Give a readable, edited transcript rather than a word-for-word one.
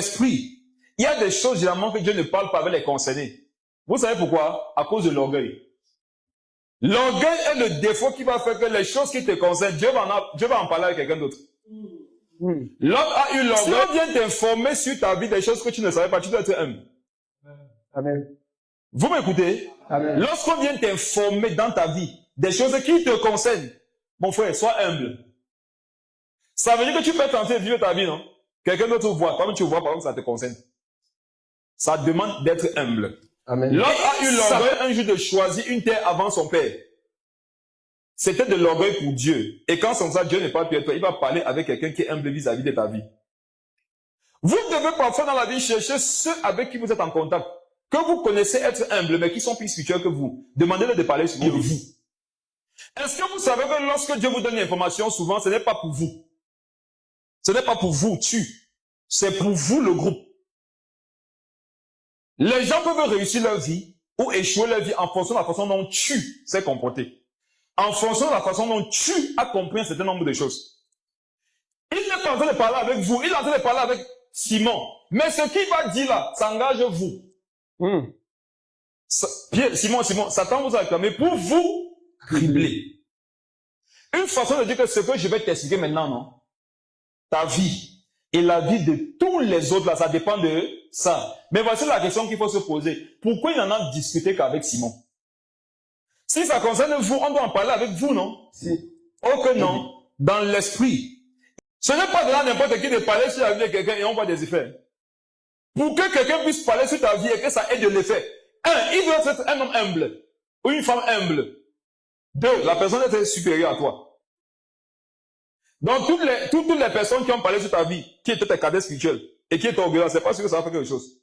l'esprit, il y a des choses généralement que Dieu ne parle pas avec les concernés. Vous savez pourquoi? À cause de l'orgueil. L'orgueil est le défaut qui va faire que les choses qui te concernent, Dieu va en parler avec quelqu'un d'autre. L'homme a eu l'orgueil. Si on vient t'informer sur ta vie des choses que tu ne savais pas, tu dois être humble. Amen. Vous m'écoutez? Lorsqu'on vient t'informer dans ta vie des choses qui te concernent, mon frère, sois humble. Ça veut dire que tu peux tenter de vivre ta vie, non? Quelqu'un d'autre voit, toi-même tu vois, par exemple, ça te concerne. Ça demande d'être humble. Amen. L'homme a eu l'orgueil un jour de choisir une terre avant son père. C'était de l'orgueil pour Dieu. Et quand comme ça, Dieu n'est pas pied, il va parler avec quelqu'un qui est humble vis-à-vis de ta vie. Vous devez parfois dans la vie chercher ceux avec qui vous êtes en contact, que vous connaissez être humbles, mais qui sont plus spirituels que vous. Demandez-leur de parler sur vous. Est-ce que vous savez que lorsque Dieu vous donne une information, souvent, ce n'est pas pour vous. Ce n'est pas pour vous, c'est pour vous, le groupe. Les gens peuvent réussir leur vie ou échouer leur vie en fonction de la façon dont tu s'es comporté. En fonction de la façon dont tu as compris un certain nombre de choses. Il n'est pas en train de parler avec vous, il est en train de parler avec Simon. Mais ce qu'il va dire là, ça engage vous. Simon, Satan vous a réclamé pour vous cribler. Une façon de dire que ce que je vais t'expliquer maintenant, non? Ta vie et la vie de tous les autres, là, ça dépend de ça. Mais voici la question qu'il faut se poser. Pourquoi il n'en a discuté qu'avec Simon? Si ça concerne vous, on doit en parler avec vous, non? Si. Oh que non. Dans l'esprit. Ce n'est pas de là n'importe qui de parler sur la vie de quelqu'un et on voit des effets. Pour que quelqu'un puisse parler sur ta vie et que ça ait de l'effet. Il doit être un homme humble. Ou une femme humble. 2, la personne est supérieure à toi. Donc, toutes les personnes qui ont parlé sur ta vie, qui étaient tes cadets spirituels, et qui étaient orgueilleux, c'est pas sûr que ça va faire quelque chose.